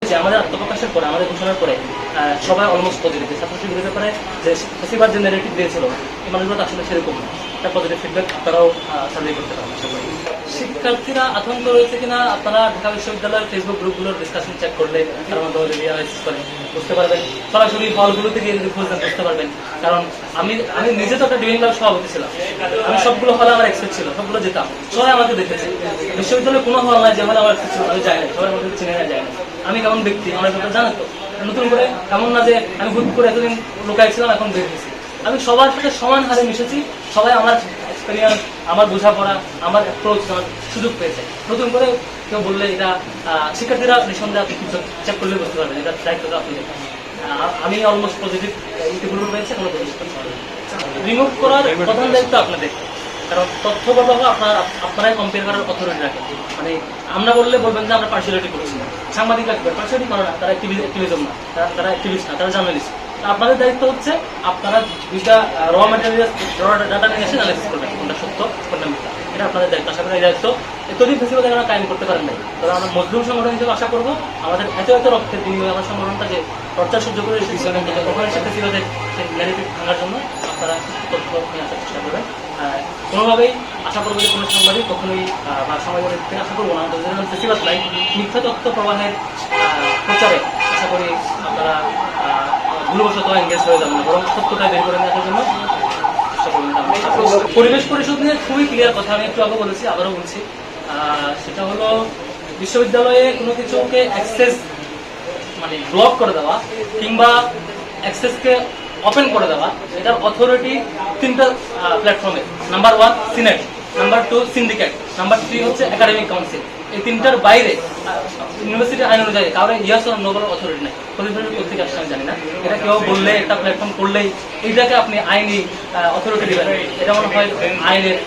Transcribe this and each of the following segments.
দেখেছি আমাদের আত্মপ্রকাশের পরে, আমাদের ঘোষণার পরে সবাই অলমোস্ট পজিটিভ। ছাত্রশিবির ব্যাপারে যে ফেসিবাদ যে ন্যারেটিভ দিয়েছিল এই মানুষগুলো আসলে সেরকম না। একটা পজিটিভ ফিডব্যাক আপনারাও সার্ভে করতে পারেন। শিক্ষার্থীরা আতঙ্ক রয়েছে কিনা আপনারা ঢাকা বিশ্ববিদ্যালয়ের ফেসবুক গ্রুপগুলোর ডিসকাশন চেক করলে তার মাধ্যমে যদি অ্যানালাইসিস করে বুঝতে পারবেন। সরাসরি হলগুলোতে গিয়ে যদি খুঁজবেন বুঝতে পারবেন। কারণ আমি নিজে তো একটা ডিবেটিং ক্লাব সভাপতি ছিলাম। আমি সবগুলো হলে আমার এক্সপেক্ট ছিল, সবগুলো যেতাম, সবাই আমাকে দেখেছে। বিশ্ববিদ্যালয়ে কোনো হল নাই যে হলে আমার এক্সপেক্ট ছিল আমি যাই না, সবাই আমাকে চিনে না, যায় না। আমি কেমন ব্যক্তি আমার ব্যাপারে জানো তো। নতুন করে এমন না যে আমি হুট করে এতদিন লোকায় ছিলাম এখন বের হয়েছি। আমি সবার সাথে সমান হারে মিশেছি। সবাই আমার এক্সপেরিয়েন্স, আমার বোঝাপড়া, আমার অ্যাপ্রোচ আমার সুযোগ পেয়েছে। নতুন করে কেউ বললে এটা শিক্ষার্থীরা নিঃসন্দেহে আপনি কিছু চেক করলে বুঝতে পারবেন, এটা দায়িত্বটা আপনি দেখেন। আমি অলমোস্ট পজিটিভ ইতিপূর্বে পেয়েছি, কোনো রিমুভ করার প্রধান দায়িত্ব আপনাদের। কারণ তথ্য প্রবাহ আপনারাই কম্পেয়ার করার অথরিটি রাখেন। মানে আমরা বললে বলবেন যে আমরা পার্সিয়ালিটি করছি না, সাংবাদিক লাগবে পার্সিয়ালিটি করে না, তারা অ্যাক্টিভিজম না, তারা অ্যাক্টিভিস্ট না, তারা জার্নালিস্ট। আপনাদের দায়িত্ব হচ্ছে আপনারা দুইটা র ম্যাটেরিয়াল ডাটা নিয়ে এসে অ্যানালাইসিস করবেন কোনটা সত্য কোনটা মিথ্যা। এটা আপনাদের দায়িত্ব। আশা করি এই দায়িত্ব এতদিন ফেসিবাদ আমরা কায়েম করতে পারেন নাই। তবে আমরা মজলুম সংগঠন হিসেবে আশা করবো আমাদের এত রক্তের বিনিময়ে আমার সংগঠনটা যে টর্চার সহ্য করে এসেছি, তখন এসে ফেসিবাদের সেই ন্যারেটিভ ভাঙার জন্য আপনারা তথ্য নিয়ে আসার চেষ্টা করবেন। কোনোভাবেই আশা করবো যে কোনো সাংবাদিক কখনোই বা সাংবাদিক থেকে আশা করবো না যেমন ফেসিবাদ নাই মিথ্যা তথ্য প্রবাহের প্রচারে আশা করি আপনারা ভুলবশত এনগেজ হয়ে যাবেন না, বরং সত্যটাই বের করে নিয়ে আসার জন্য চেষ্টা করবেন। পরিবেশ পরিষদ নিয়ে খুবই ক্লিয়ার কথা আমি একটু আগে বলেছি, আবারও বলছি। সেটা হলো বিশ্ববিদ্যালয়ে কোনো কিছুকে অ্যাক্সেস মানে ব্লক করে দেওয়া কিংবা অ্যাক্সেসকে ওপেন করে দেওয়া, এটার অথরিটি তিনটা প্ল্যাটফর্মে। Number 1 senate, number 2 syndicate, number 3 হচ্ছে একাডেমিক কাউন্সিল। এই তিনটার বাইরে ইউনিভার্সিটি আইন অনুযায়ী কারো ইয়াস অর নো বলার অথরিটি নেই। প্রতিষ্ঠানের কোথেকে আসছে আমি জানি না। এটা কেউ বললে একটা প্ল্যাটফর্ম করলেই এইটাকে আপনি আইনি অথরিটি দিবেন, এটা মনে হয় আইনের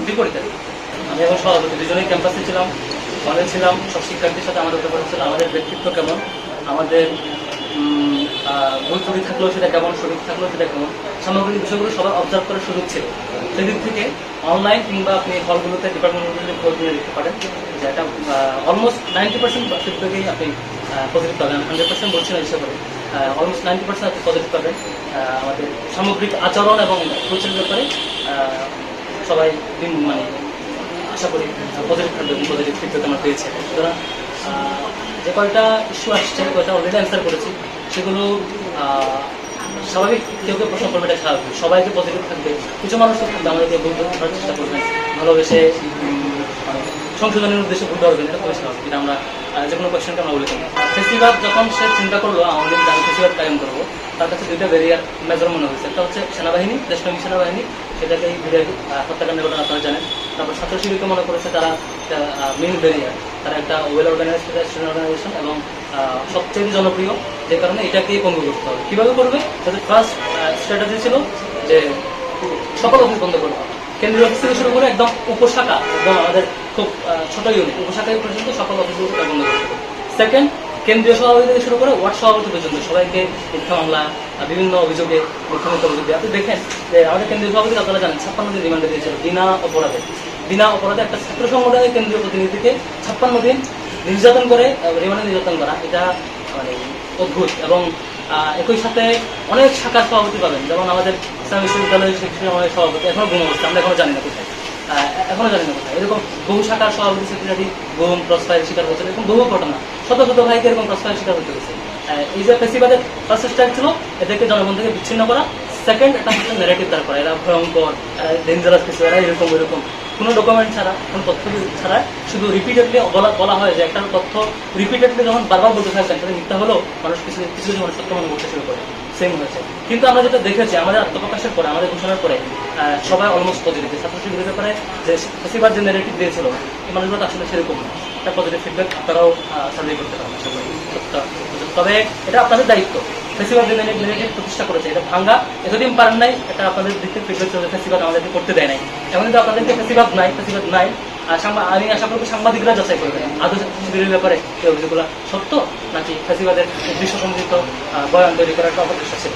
বিপরীতে। আমি এখন সভাপতি, দুজনেই ক্যাম্পাসে ছিলাম, হলে ছিলাম, সব শিক্ষার্থীর সাথে আমাদের ব্যাপার ছিল আমাদের ব্যক্তিত্ব কেমন, আমাদের ভুল ত্রুটি থাকলেও সেটা কেমন, সঠিক থাকলেও সেটা কেমন, সামগ্রিক বিষয়গুলো সবার অবজার্ভ করার সুযোগ ছিল। সেদিক থেকে অনলাইন কিংবা আপনি হলগুলোতে ডিপার্টমেন্টগুলোতে খোঁজ নিয়ে দেখতে পারেন যে এটা অলমোস্ট 90% ফিডব্যাকেই আপনি পজিটিভ পাবেন। 100% বলছি না হিসেবে অলমোস্ট 90% আপনি পজিটিভ পাবেন। আমাদের সামগ্রিক আচরণ এবং প্রচারের ব্যাপারে সবাই মানে আশা করি পজিটিভ থাকবে, পজিটিভ ফিডব্যাক আমরা পেয়েছি। সুতরাং যে কয়টা ইস্যু আসছে কয়টা অলরেডি অ্যান্সার করেছি, সেগুলো স্বাভাবিক কেউ কেউ প্রশ্ন করবে, এটা স্বাভাবিক। সবাইকে পজিটিভ থাকবে, কিছু মানুষ থাকবে আমাদেরকে ভুল করার চেষ্টা করবেন, ভালোবেসে সংশোধনের উদ্দেশ্যে ভুল করবেন, এটা খুবই স্বাভাবিক। এটা আমরা যে কোনো কোয়েশ্চেনকে আমরা বলে থাকি। ফেসিবাদ যখন সে চিন্তা করলো আমাদের আমি ফেসিবাদ কায়েম করবো, তার কাছে দুইটা ব্যারিয়ার মেজর মনে হয়েছে। একটা হচ্ছে সেনাবাহিনী, দেশপ্রেমিক সেনাবাহিনী, সেটাকে এই ভিডিও হত্যাকাণ্ডের ঘটনা আপনারা জানেন। তারপর ছাত্র শিবিরকে মনে করেছে তারা মেইন ব্যারিয়ার, তারা একটা ওয়েল অর্গানাইজেশন এবং সবচেয়ে জনপ্রিয়, যে কারণে এটাকেই পঙ্গু করতে হবে। কীভাবে করবে? তাদের ফার্স্ট স্ট্র্যাটেজি ছিল যে সকল অফিস বন্ধ করতে হবে। কেন্দ্রীয় অফিস থেকে শুরু করে একদম উপশাখা, একদম আমাদের খুব ছোট ইউনিট উপশাখায় পর্যন্ত সকল অফিসগুলোকে বন্ধ করতে হবে। সেকেন্ড, কেন্দ্রীয় সভাপতি থেকে শুরু করে ওয়ার্ড সভাপতি পর্যন্ত সবাইকে মিথ্যা মামলা, বিভিন্ন অভিযোগে মুখ্যমন্ত্রী অভিযোগ দিয়ে। আপনি দেখেন যে আমাদের কেন্দ্রীয় সভাপতি আপনারা জানেন 56 দিন রিমান্ডে দিয়েছিল বিনা অপরাধে একটা ছাত্র সংগঠনের কেন্দ্রীয় প্রতিনিধিকে 56 দিন নির্যাতন করে রিমান্ডে নির্যাতন করা, এটা মানে অদ্ভুত। এবং একই সাথে অনেক শাখার সভাপতি পাবেন, যেমন আমাদের ইসলাম বিশ্ববিদ্যালয়ের শিক্ষক সভাপতি এখনো গুম অবস্থা, আমরা এখনো জানি না কোথায়, এরকম বহু শাখার সভাপতি সেক্রেটারি গুম ক্রসফায়ারের শিকার হচ্ছে, এরকম বহু ঘটনা, শত ভাইকে এরকম ক্রসফায়ারের শিকার হতে হয়েছে। এই যে ফেসিবাদের ফার্স্ট স্ট্রাইক ছিল এদেরকে জনগণ থেকে বিচ্ছিন্ন করা। সেকেন্ড, এটা হচ্ছে ন্যারেটিভ তার করা, এরা ভয়ঙ্কর, ডেঞ্জারাস কিছু, এরা এরকম কোনো ডকুমেন্ট ছাড়া, কোনো তথ্য ছাড়া শুধু রিপিটেডলি বলা হয় যে একটা তথ্য রিপিটেডলি যখন বারবার বলতে থাকছেন সেটা মিথ্যা হলেও মানুষ কিছু মানুষ সত্য মনে করতে শুরু করে, সেম হয়েছে। কিন্তু আমরা যেটা দেখেছি আমাদের আত্মপ্রকাশের পরে, আমাদের ঘোষণার পরে সবাই অলমোস্ট পজিটিভ। ছাত্রশিবিরের ব্যাপারে যে ফেসিবাদ যে ন্যারেটিভ দিয়েছিল এই মানুষগুলো আসলে সেরকম না। একটা পজিটিভ ফিডব্যাক আপনারাও সার্ভে করতে পারেন আশা করি। তবে এটা আপনাদের দায়িত্ব। ফেসিবাদ যে ন্যারেটিভ প্রতিষ্ঠা করেছে এটা ভাঙ্গা, এতদিন পারেন নাই, এটা আপনাদের দিক থেকে ফিডব্যাক চলছে ফেসিবাদ আমাদেরকে করতে দেয় নাই। এমন কিন্তু আপনাদেরকে ফেসিবাদ নাই। আমি আশা করবো সাংবাদিকরা যাচাই করবেন আদৌ শিবিরের ব্যাপারে এই অভিযোগগুলো সত্য নাকি ফেসিবাদের দৃশ্য সম্মিলিত বয়ান তৈরি করার একটা অপচেষ্টা ছিল।